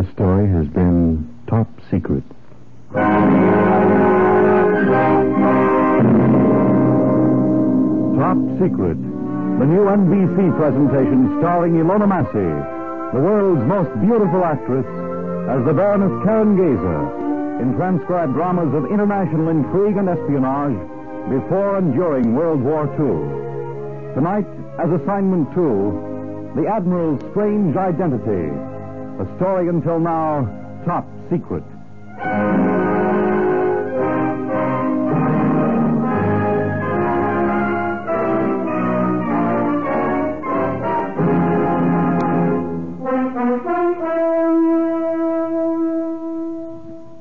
This story has been Top Secret. Top Secret, the new NBC presentation starring Ilona Massey, the world's most beautiful actress, as the Baroness Karen Gazer, in transcribed dramas of international intrigue and espionage before and during World War II. Tonight, as assignment 2, the Admiral's strange identity. A story until now, Top Secret.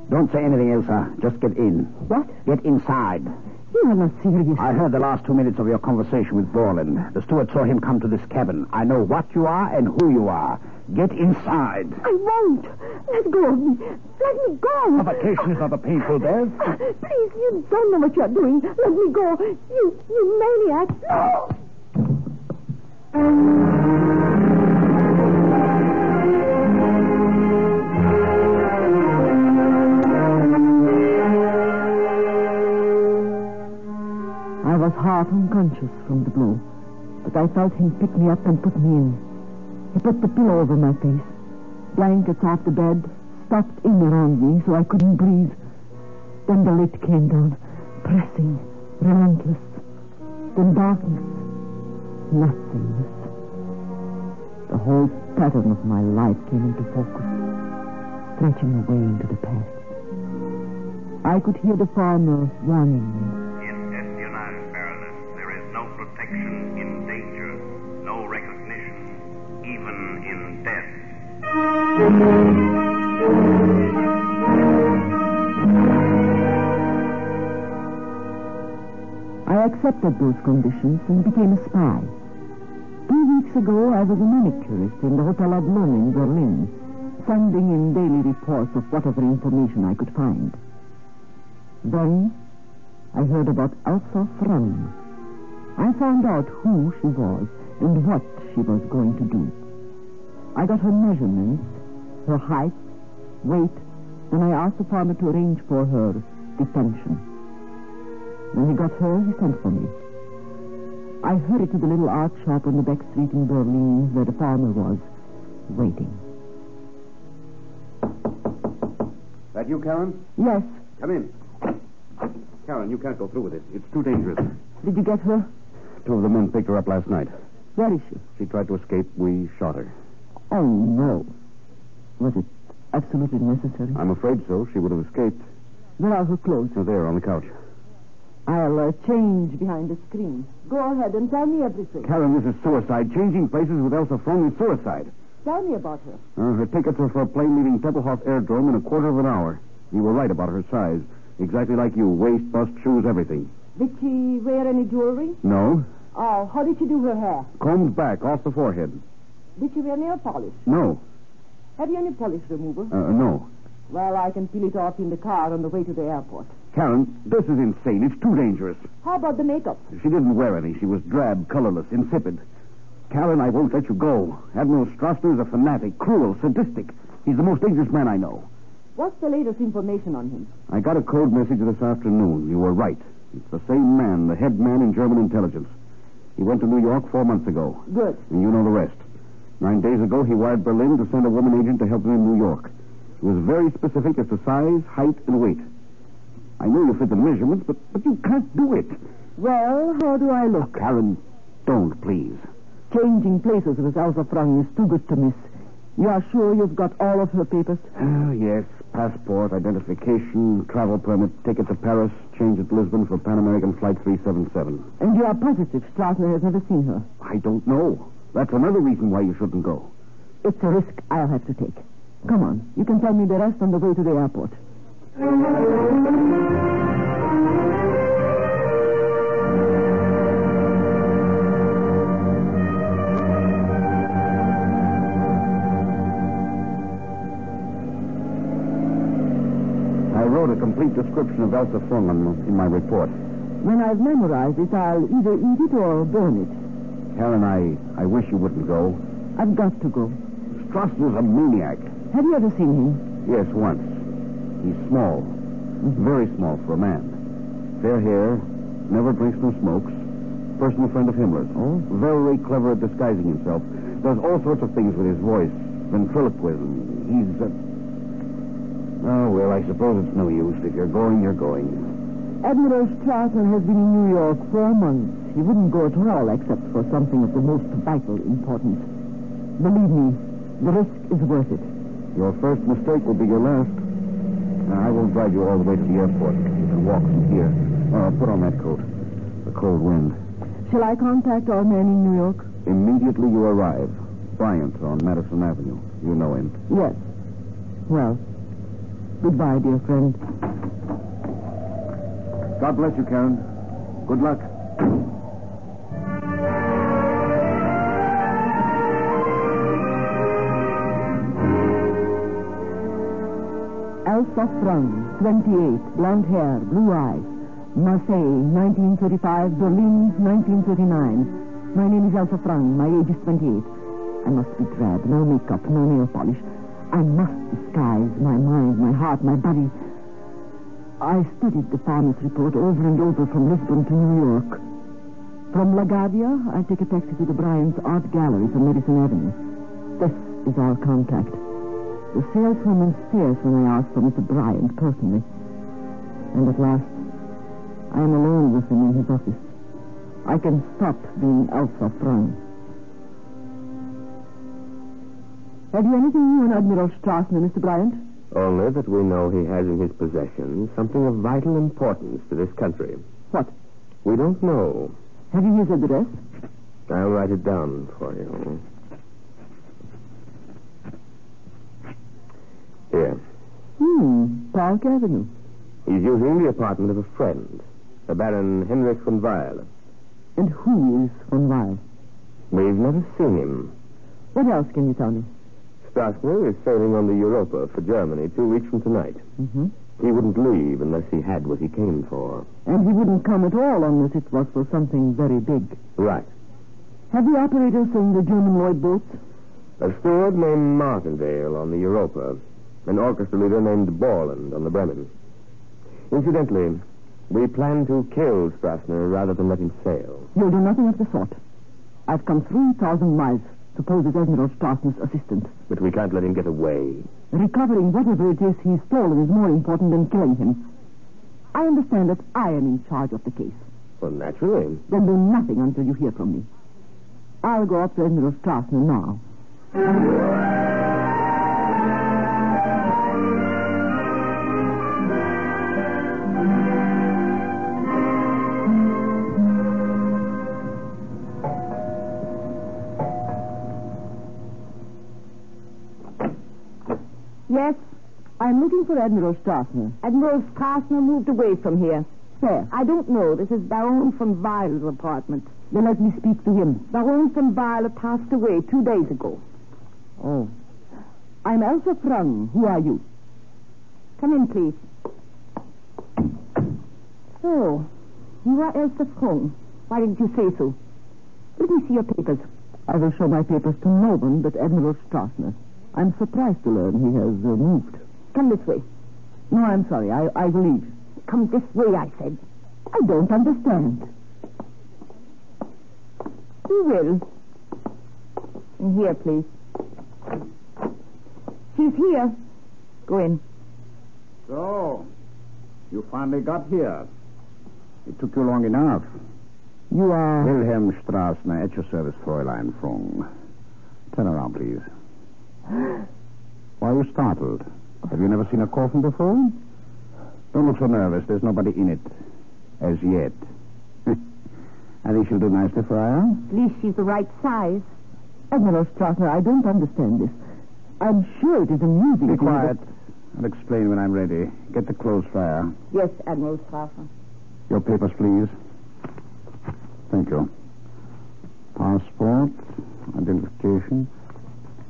Don't say anything else, sir. Just get in. What? Get inside. You are not serious. I heard the last 2 minutes of your conversation with Borland. The steward saw him come to this cabin. I know what you are and who you are. Get inside. I won't. Let go of me. Let me go. Suffocation is not a painful death. Please, you don't know what you're doing. Let me go. You maniac. No! I was half unconscious from the blow, but I felt him pick me up and put me in. He put the pillow over my face, blankets off the bed, stuffed in around me so I couldn't breathe. Then the lid came down, pressing, relentless. Then darkness, nothingness. The whole pattern of my life came into focus, stretching away into the past. I could hear the farmer warning me. In danger, no recognition, even in death. I accepted those conditions and became a spy. 2 weeks ago, I was a manicurist in the Hotel Admiral in Berlin, sending in daily reports of whatever information I could find. Then, I heard about Elsa Frank. I found out who she was and what she was going to do. I got her measurements, her height, weight, and I asked the farmer to arrange for her detention. When he got her, he sent for me. I hurried to the little art shop on the back street in Berlin where the farmer was, waiting. That you, Karen? Yes. Come in. Karen, you can't go through with it. It's too dangerous. Did you get her? 2 of the men picked her up last night. Where is she? She tried to escape. We shot her. Oh, no. Was it absolutely necessary? I'm afraid so. She would have escaped. Where are her clothes? Oh, there, on the couch. I'll change behind the screen. Go ahead and tell me everything. Karen, this is suicide. Changing places with Elsa Fromm is suicide. Tell me about her. Her tickets are for a plane leaving Tempelhof Aerodrome in a quarter of an hour. You were right about her size. Exactly like you. Waist, bust, shoes, everything. Did she wear any jewelry? No. Oh, how did she do her hair? Combed back, off the forehead. Did she wear nail polish? No. Have you any polish remover? No. Well, I can peel it off in the car on the way to the airport. Karen, this is insane. It's too dangerous. How about the makeup? She didn't wear any. She was drab, colorless, insipid. Karen, I won't let you go. Admiral Strasser is a fanatic, cruel, sadistic. He's the most dangerous man I know. What's the latest information on him? I got a code message this afternoon. You were right. It's the same man, the head man in German intelligence. He went to New York 4 months ago. Good. And you know the rest. 9 days ago, he wired Berlin to send a woman agent to help him in New York. He was very specific as to size, height, and weight. I know you fit the measurements, but you can't do it. Well, how do I look? Karen, don't, please. Changing places with Elsa Frank is too good to miss. You are sure you've got all of her papers? Yes. Passport, identification, travel permit, ticket to Paris, change at Lisbon for Pan American Flight 377. And you are positive Strasser has never seen her? I don't know. That's another reason why you shouldn't go. It's a risk I'll have to take. Come on. You can tell me the rest on the way to the airport. I wrote a complete description of Elsa Fung in my report. When I've memorized it, I'll either eat it or burn it. Karen, I wish you wouldn't go. I've got to go. Strasser's a maniac. Have you ever seen him? Yes, once. He's small. Very small for a man. Fair hair, never drinks nor smokes. Personal friend of Himmler's. Oh? Very clever at disguising himself. Does all sorts of things with his voice. Ventriloquism. He's Oh, well, I suppose it's no use. If you're going, you're going. Admiral Strassner has been in New York 4 months. He wouldn't go at all except for something of the most vital importance. Believe me, the risk is worth it. Your first mistake will be your last. I will drive you all the way to the airport. You can walk from here. Put on that coat. The cold wind. Shall I contact our man in New York? Immediately you arrive. Bryant on Madison Avenue. You know him. Yes. Well, goodbye, dear friend. God bless you, Karen. Good luck. Elsa Sprung, 28, blonde hair, blue eyes. Marseille, 1935, Berlin, 1939. My name is Elsa Sprung. My age is 28. I must be drab, no makeup, no nail polish. I must disguise my mind, my heart, my body. I studied the farmer's report over and over from Lisbon to New York. From LaGuardia, I take a taxi to the Bryant's Art Gallery from Madison Avenue. This is our contact. The saleswoman stares when I ask for Mr. Bryant personally. And at last, I am alone with him in his office. I can stop being Elsa Sprung. Have you anything new on Admiral Strassner, Mr. Bryant? Only that we know he has in his possession something of vital importance to this country. What? We don't know. Have you his address? I'll write it down for you. Here. Park Avenue. He's using the apartment of a friend, the Baron Henrik von Weil. And who is von Weil? We've never seen him. What else can you tell me? Strassner is sailing on the Europa for Germany 2 weeks from tonight. Mm-hmm. He wouldn't leave unless he had what he came for. And he wouldn't come at all unless it was for something very big. Right. Have the operators in the German Lloyd boats? A steward named Martindale on the Europa. An orchestra leader named Borland on the Bremen. Incidentally, we plan to kill Strassner rather than let him sail. You'll do nothing of the sort. I've come 3,000 miles to pose as Admiral Strassner's assistant. But we can't let him get away. Recovering whatever it is he's stolen is more important than killing him. I understand that I am in charge of the case. Well, naturally. Then do nothing until you hear from me. I'll go up to Admiral Strassner now. Yes, I'm looking for Admiral Strassner. Admiral Strassner moved away from here. Where? I don't know. This is Baron von Weil's apartment. Then let me speak to him. Baron von Weil passed away 2 days ago. Oh. I'm Elsa Sprung. Who are you? Come in, please. Oh, you are Elsa Sprung. Why didn't you say so? Let me see your papers. I will show my papers to no one but Admiral Strassner. I'm surprised to learn he has moved. Come this way. No, I'm sorry. I will leave. Come this way, I said. I don't understand. You will. In here, please. She's here. Go in. So, you finally got here. It took you long enough. You are... Wilhelm Strassner, at your service, Fräulein Frung. Turn around, please. Why are you startled? Have you never seen a coffin before? Don't look so nervous. There's nobody in it. As yet. I think she'll do nicely for her. At least she's the right size. Admiral Strassner, I don't understand this. I'm sure it is amusing. Be quiet. I'll explain when I'm ready. Get the clothes fire. Yes, Admiral Strassner. Your papers, please. Thank you. Passport, identification,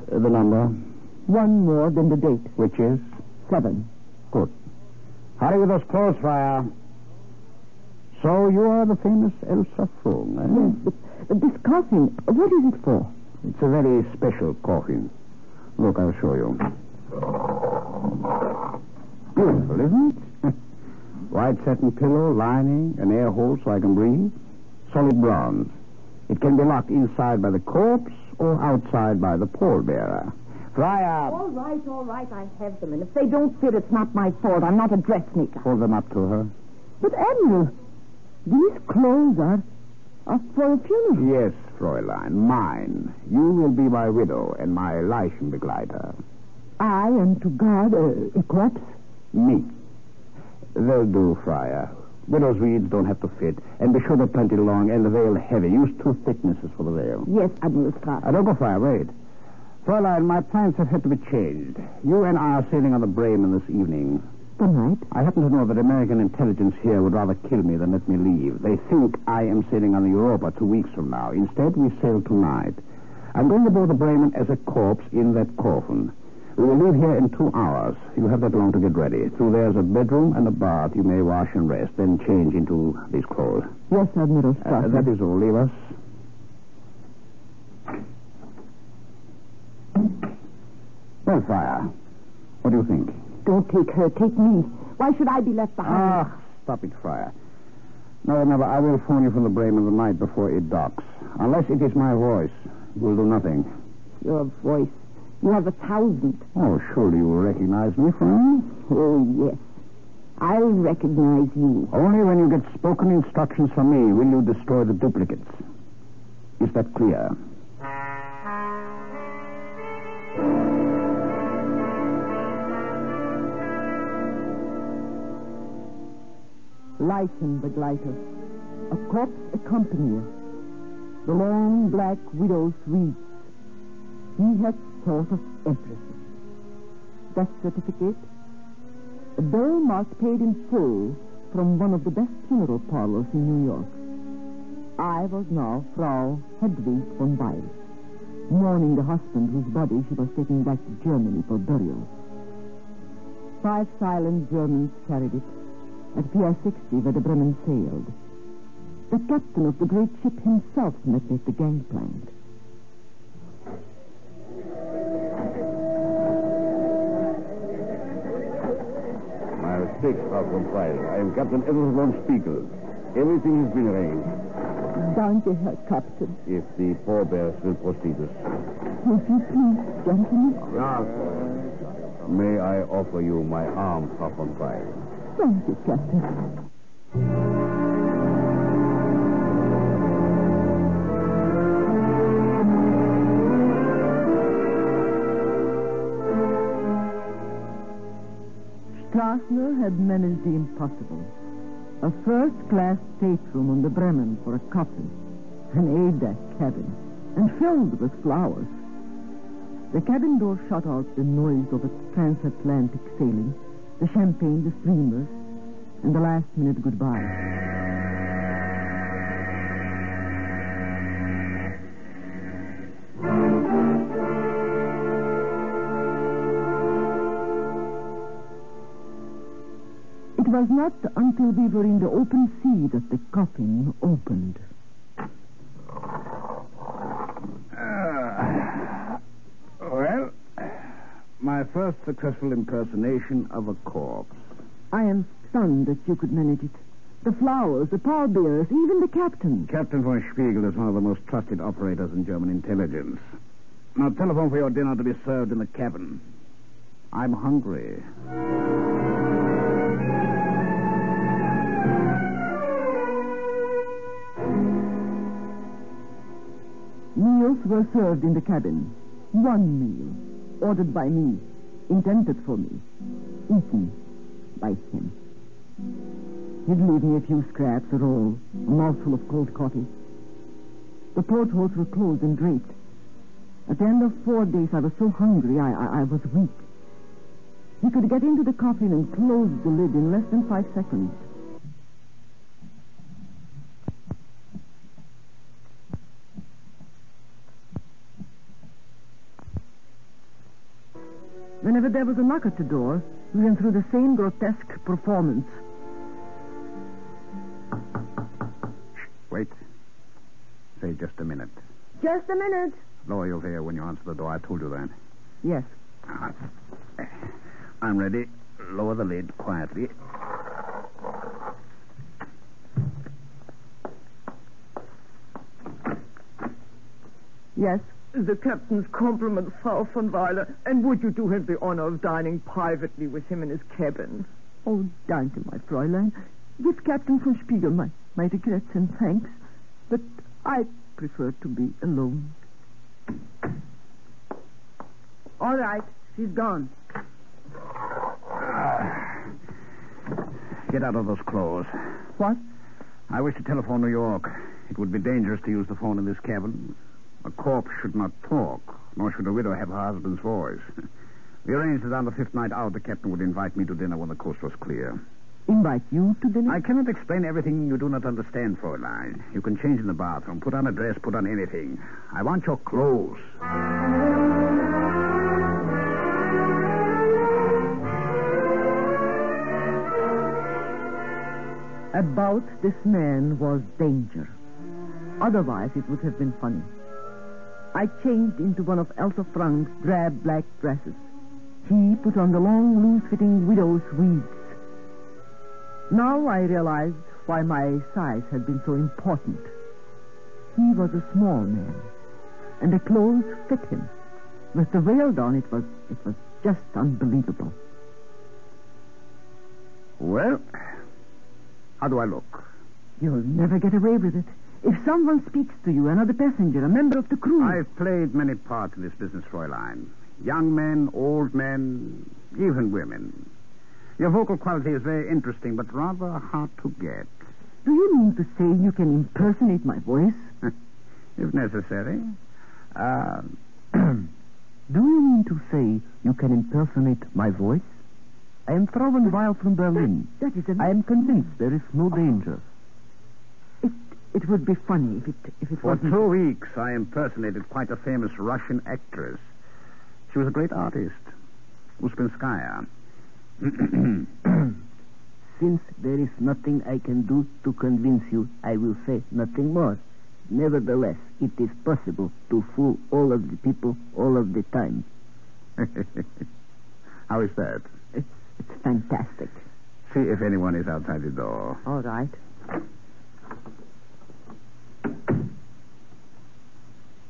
the number. One more than the date. Which is? 7. Good. Hurry with those clothes, fire. So you are the famous Elsa Frung, eh? Yes, but this coffin, what is it for? It's a very special coffin. Look, I'll show you. Beautiful, isn't it? White satin pillow, lining, an air hole so I can breathe. Solid bronze. It can be locked inside by the corpse or outside by the pallbearer. Friar! All right, I have them. And if they don't fit, it's not my fault. I'm not a dressmaker. Hold them up to her. But, Admiral, these clothes are for a funeral. Yes, Fräulein, mine. You will be my widow and my Leichenbegleiter. I am to guard a corpse? Me. They'll do, Friar. Widow's weeds don't have to fit. And be sure they're plenty long and the veil heavy. Use 2 thicknesses for the veil. Yes, Admiral Strasse. Don't go, Friar. Wait. Fräulein, my plans have had to be changed. You and I are sailing on the Bremen this evening. Tonight? I happen to know that American intelligence here would rather kill me than let me leave. They think I am sailing on the Europa 2 weeks from now. Instead, we sail tonight. I'm going to board the Bremen as a corpse in that coffin. We will leave here in 2 hours. You have that long to get ready. Through there's a bedroom and a bath. You may wash and rest, then change into these clothes. Yes, Admiral Strasse. That is all. Leave us. Well, Friar, what do you think? Don't take her. Take me. Why should I be left behind? Stop it, Friar. No, remember, I will phone you from the Bremen the night before it docks. Unless it is my voice, you will do nothing. Your voice. You have 1,000. Oh, surely you will recognize me, friend? Oh, yes. I'll recognize you. Only when you get spoken instructions from me will you destroy the duplicates. Is that clear? Leichenbegleiter, a corpse accompanier, the long black widow's wreaths. He had thought of everything. Death certificate, a bill marked paid in full from one of the best funeral parlors in New York. I was now Frau Hedwig von Weil, mourning the husband whose body she was taking back to Germany for burial. 5 silent Germans carried it at Pier 60 where the Bremen sailed. The captain of the great ship himself met me at the gangplank. My mistake, Frau von Weil. I am Captain Edward von Spiegel. Everything has been arranged. Danke, Herr Captain. If the pallbearers will proceed us. If you please, gentlemen. May I offer you my arm, Frau von Weil? Thank you, Captain. Strassner had managed the impossible. A first-class stateroom on the Bremen for a coffin, an A-deck cabin, and filled with flowers. The cabin door shut out the noise of a transatlantic sailing, the champagne, the streamers, and the last-minute goodbye. It was not until we were in the open sea that the coffin opened. Well, my first successful impersonation of a corpse. I am stunned that you could manage it. The flowers, the pallbearers, even the captain. Captain von Spiegel is one of the most trusted operators in German intelligence. Now telephone for your dinner to be served in the cabin. I'm hungry. Meals were served in the cabin. One meal, ordered by me, intended for me, eaten by him. He'd leave me a few scraps, a roll, a mouthful of cold coffee. The portholes were closed and draped. At the end of 4 days, I was so hungry, I was weak. He could get into the coffin and close the lid in less than 5 seconds. Whenever there was a knock at the door, we went through the same grotesque performance. Wait. Say just a minute. Just a minute. Lower your veil when you answer the door. I told you that. Yes. I'm ready. Lower the lid quietly. Yes? The captain's compliments, Frau von Weiler. And would you do him the honor of dining privately with him in his cabin? Oh, danke, my Fräulein. Give Captain von Spiegel my regrets and thanks. But I prefer to be alone. All right. She's gone. Get out of those clothes. What? I wish to telephone New York. It would be dangerous to use the phone in this cabin. A corpse should not talk, nor should a widow have her husband's voice. We arranged that on the fifth night out, the captain would invite me to dinner when the coast was clear. Invite you to dinner? I cannot explain everything you do not understand, Fräulein. You can change in the bathroom, put on a dress, put on anything. I want your clothes. About this man was danger. Otherwise, it would have been funny. I changed into one of Elsa Frank's drab black dresses. He put on the long, loose-fitting widow's weeds. Now I realized why my size had been so important. He was a small man, and the clothes fit him. With the veil down, it was just unbelievable. Well, how do I look? You'll never get away with it. If someone speaks to you, another passenger, a member of the crew... I've played many parts in this business, Fräulein. Young men, old men, even women. Your vocal quality is very interesting, but rather hard to get. Do you mean to say you can impersonate my voice? If necessary. Do you mean to say you can impersonate my voice? I am Frau von Weil from Berlin. That is I am convinced there is no danger. It would be funny if it For wasn't... 2 weeks, I impersonated quite a famous Russian actress. She was a great artist. Uspinskaya. Since there is nothing I can do to convince you, I will say nothing more. Nevertheless, it is possible to fool all of the people all of the time. How is that? It's fantastic. See if anyone is outside the door. All right.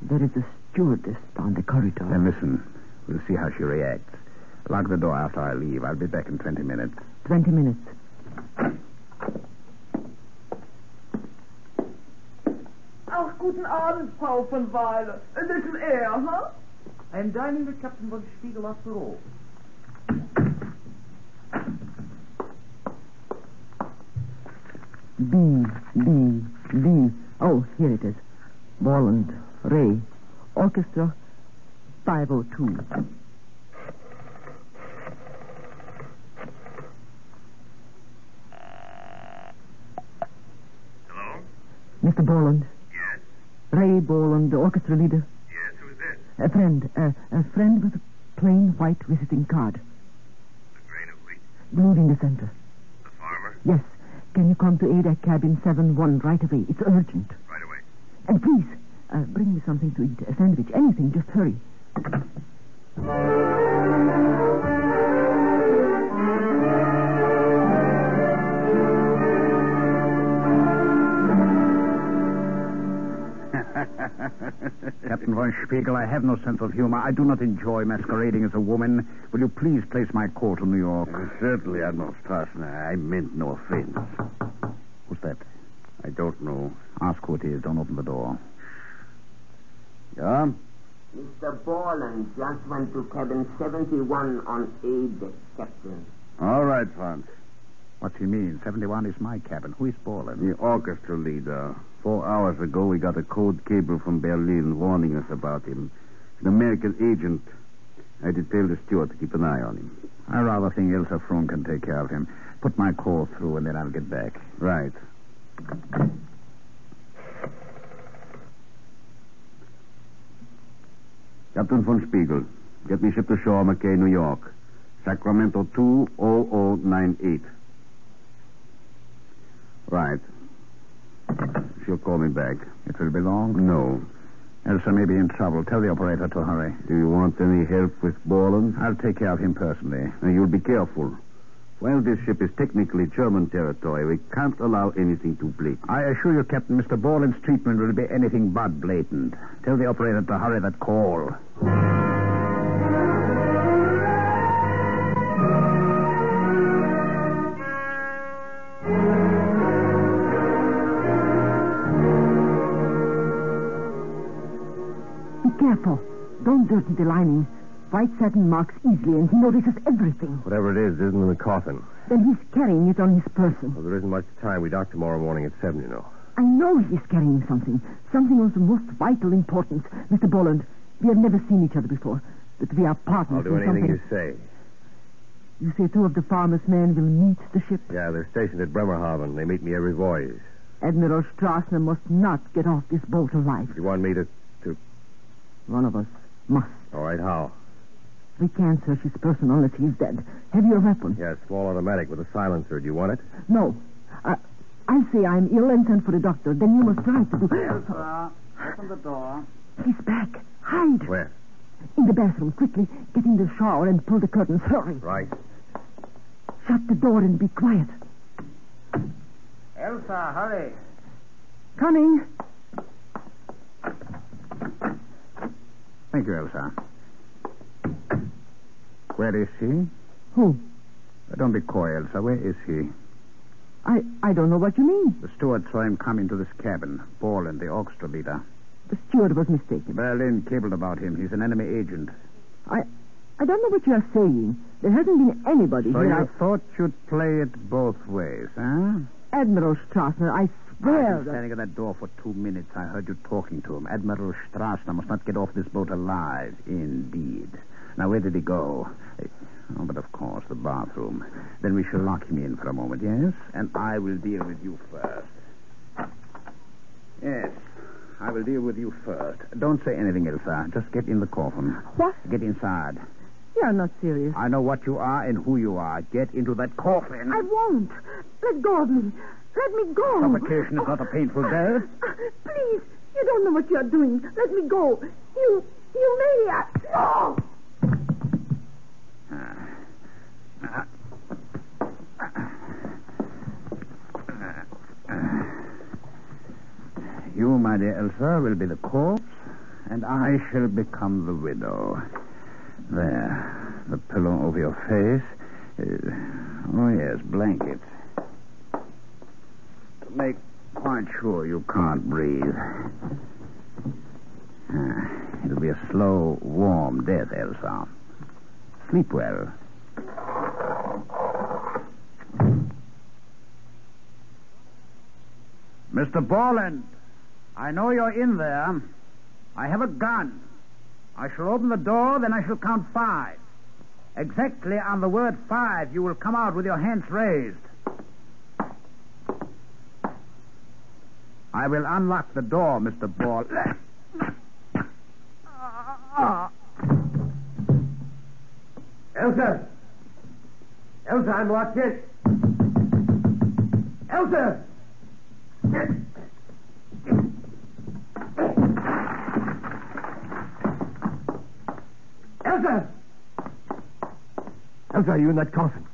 There is a stewardess down the corridor. Then listen. We'll see how she reacts. Lock the door after I leave. I'll be back in 20 minutes. 20 minutes. Ach, guten Abend, Frau von Weiler. A little air, huh? I am dining with Captain von Spiegel after all. B. Oh, here it is. Bolland, Ray, Orchestra 502. Hello? Mr. Bolland. Yes? Ray Bolland, the orchestra leader. Yes, who's this? A friend with a plain white visiting card. The grain of wheat? Glued in the center. The farmer? Yes. Can you come to Ada cabin 7-1 right away? It's urgent. Right away. And please, bring me something to eat. A sandwich, anything. Just hurry. Captain von Spiegel, I have no sense of humor. I do not enjoy masquerading as a woman. Will you please place my call to New York? Certainly, Admiral Strassner. I meant no offense. Who's that? I don't know. Ask who it is. Don't open the door. Yeah? Mr. Borland just went to cabin 71 on A deck, Captain. All right, Franz. What's he mean? 71 is my cabin. Who is Borland? The orchestra leader. 4 hours ago, we got a code cable from Berlin warning us about him. An American agent. I detailed the steward to keep an eye on him. I rather think Ilsa Froome can take care of him. Put my call through, and then I'll get back. Right. Captain von Spiegel, get me ship to shore, McKay, New York. Sacramento 20098. Right. She'll call me back. It will be long? No. Elsa may be in trouble. Tell the operator to hurry. Do you want any help with Borland? I'll take care of him personally. Now, you'll be careful. While this ship is technically German territory, we can't allow anything to bleed. I assure you, Captain, Mr. Borland's treatment will be anything but blatant. Tell the operator to hurry that call. Be careful. Don't dirty the lining. White satin marks easily, and he notices everything. Whatever it is isn't in the coffin. Then he's carrying it on his person. Well, there isn't much time. We dock tomorrow morning at 7, you know. I know he's carrying something. Something of the most vital importance. Mr. Borland, we have never seen each other before. But we are partners. I'll do in anything something. you say. You say 2 of the farmers' men will meet the ship? Yeah, they're stationed at Bremerhaven. They meet me every voyage. Admiral Strassner must not get off this boat alive. You want me to... One of us must. All right, how? We can't search his person unless he's dead. Have you a weapon? Yeah, small automatic with a silencer. Do you want it? No. I'll say I'm ill and send for a doctor. Then you must try to do... Elsa, open the door. He's back. Hide. Where? In the bathroom. Quickly. Get in the shower and pull the curtains. Hurry. Right. Shut the door and be quiet. Elsa, hurry. Coming. Thank you, Elsa. Where is he? Who? Don't be coy, Elsa. Where is he? I don't know what you mean. The steward saw him come into this cabin. Borland, the orchestra leader. The steward was mistaken. Berlin cabled about him. He's an enemy agent. I don't know what you are saying. There hasn't been anybody So here. you thought you'd play it both ways, huh? Admiral Strassner, I I've swear been that... standing at that door for 2 minutes. I heard you talking to him. Admiral Strassner must not get off this boat alive. Indeed. Now, where did he go? Oh, but of course, the bathroom. Then we shall lock him in for a moment, yes? And I will deal with you first. Yes, I will deal with you first. Don't say anything, Elsa. Just get in the coffin. What? Get inside. You're not serious. I know what you are and who you are. Get into that coffin. I won't. Let go of me. Let me go. Suffocation is not a painful death. Please. You don't know what you're doing. Let me go. You maniac. No. You, my dear Elsa, will be the corpse, and I shall become the widow. There, the pillow over your face. Oh, yes, blanket. To make quite sure you can't breathe. It'll be a slow, warm death, Elsa. Sleep well. Mr. Borland, I know you're in there. I have a gun. I shall open the door, then I shall count 5. Exactly on the word 5, you will come out with your hands raised. I will unlock the door, Mr. Borland. Elsa! Elsa, I'm locked in. Elsa! Elsa! Elsa, are you in that coffin?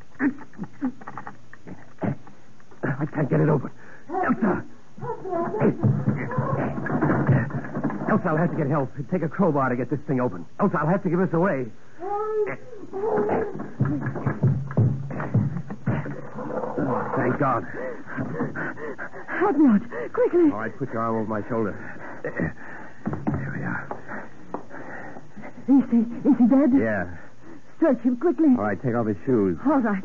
I can't get it open. Elsa! Elsa, I'll have to get help. It'd take a crowbar to get this thing open. Elsa, I'll have to give us away. Oh, thank God. Help me out. Quickly. All right, put your arm over my shoulder. There we are. Is he dead? Yeah. Search him quickly. All right, take off his shoes. All right.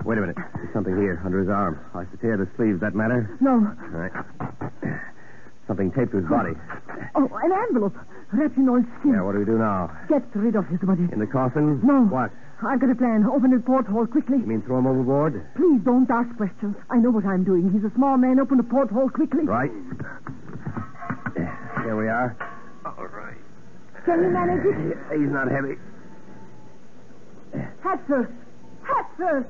Wait a minute. There's something here under his arm. I should tear the sleeves. That matter? No. All right. Something taped to his body. Oh, an envelope. Wrapped in old skin. Yeah, what do we do now? Get rid of his body. In the coffin? No. What? I've got a plan. Open the porthole quickly. You mean throw him overboard? Please don't ask questions. I know what I'm doing. He's a small man. Open the porthole quickly. Right. Here we are. All right. Can you manage it? He's not heavy. Hat first. Hat first.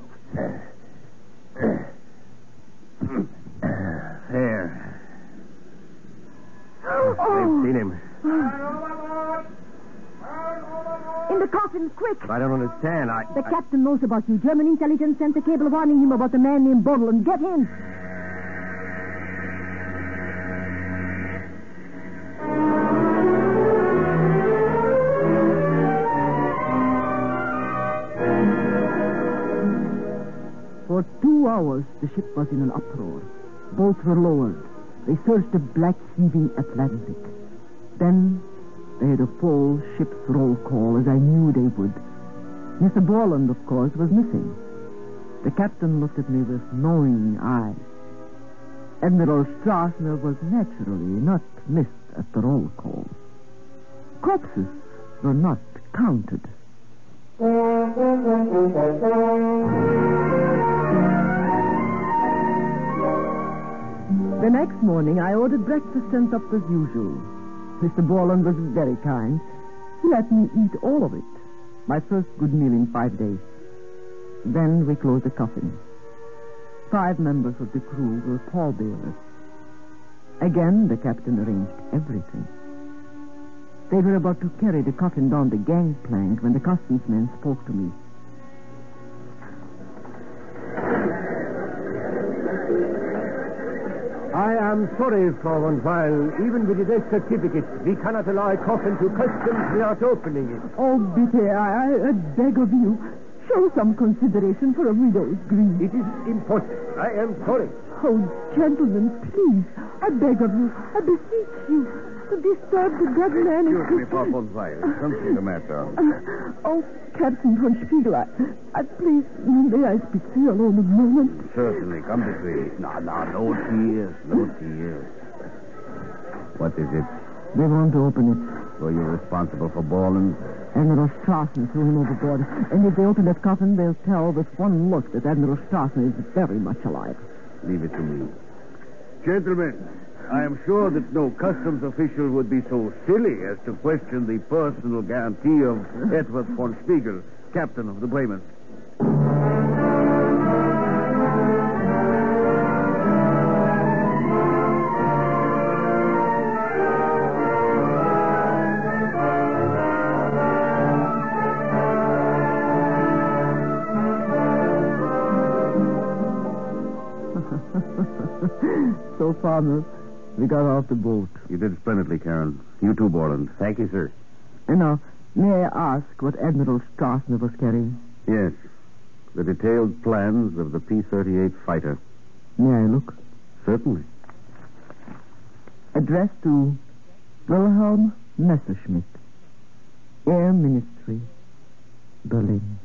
There. They've seen him. In the coffin, quick! I don't understand. The captain knows about you. German intelligence sent a cable warning him about the man named Borland. Get in! For 2 hours, the ship was in an uproar. Boats were lowered. They searched the black, heaving Atlantic. Then they had a full ship's roll call, as I knew they would. Mr. Borland, of course, was missing. The captain looked at me with knowing eyes. Admiral Strassner was naturally not missed at the roll call. Corpses were not counted. The next morning, I ordered breakfast sent up as usual. Mr. Borland was very kind. He let me eat all of it. My first good meal in 5 days. Then we closed the coffin. 5 members of the crew were pallbearers. Again, the captain arranged everything. They were about to carry the coffin down the gangplank when the customs men spoke to me. I am sorry, Frau von Weil. Even with the death certificate, we cannot allow a coffin to customs without opening it. Oh, bitte, I beg of you, show some consideration for a widow's grief. It is impossible. I am sorry. Oh, gentlemen, please, I beg of you, I beseech you, to disturb the dead man. Excuse me, Frau von Weil. Something the matter. Oh, Captain von Spiegel, I please, may I speak to you alone a moment? Certainly. Come this way. No tears. No tears. What is it? They want to open it. Were you responsible for Borland? Admiral Strassner threw him overboard. And if they open that coffin, they'll tell with one look that Admiral Strassner is very much alive. Leave it to me. Gentlemen, I am sure that no customs official would be so silly as to question the personal guarantee of Edward von Spiegel, captain of the Bremen. So, Farmer, we got off the boat. You did splendidly, Karen. You too, Borland. Thank you, sir. And now, may I ask what Admiral Strassner was carrying? Yes. The detailed plans of the P-38 fighter. May I look? Certainly. Addressed to Wilhelm Messerschmitt, Air Ministry, Berlin.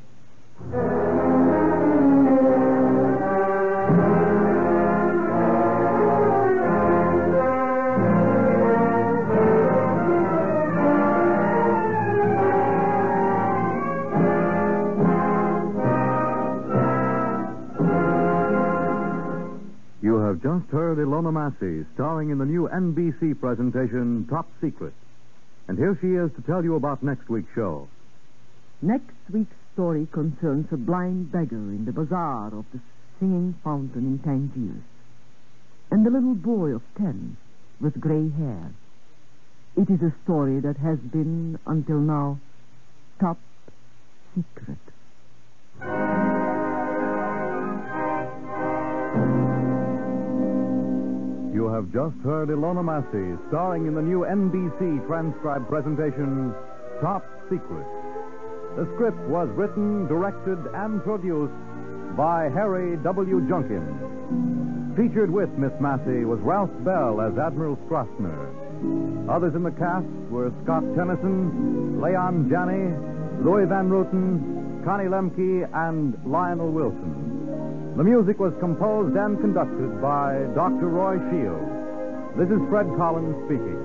You have just heard Ilona Massey, starring in the new NBC presentation, Top Secret. And here she is to tell you about next week's show. Next week's story concerns a blind beggar in the bazaar of the Singing Fountain in Tangiers, and a little boy of 10 with gray hair. It is a story that has been, until now, top secret. You have just heard Ilona Massey, starring in the new NBC transcribed presentation, Top Secret. The script was written, directed, and produced by Harry W. Junkin. Featured with Miss Massey was Ralph Bell as Admiral Strassner. Others in the cast were Scott Tennyson, Leon Janney, Louis Van Rooten, Connie Lemke, and Lionel Wilson. The music was composed and conducted by Dr. Roy Shields. This is Fred Collins speaking.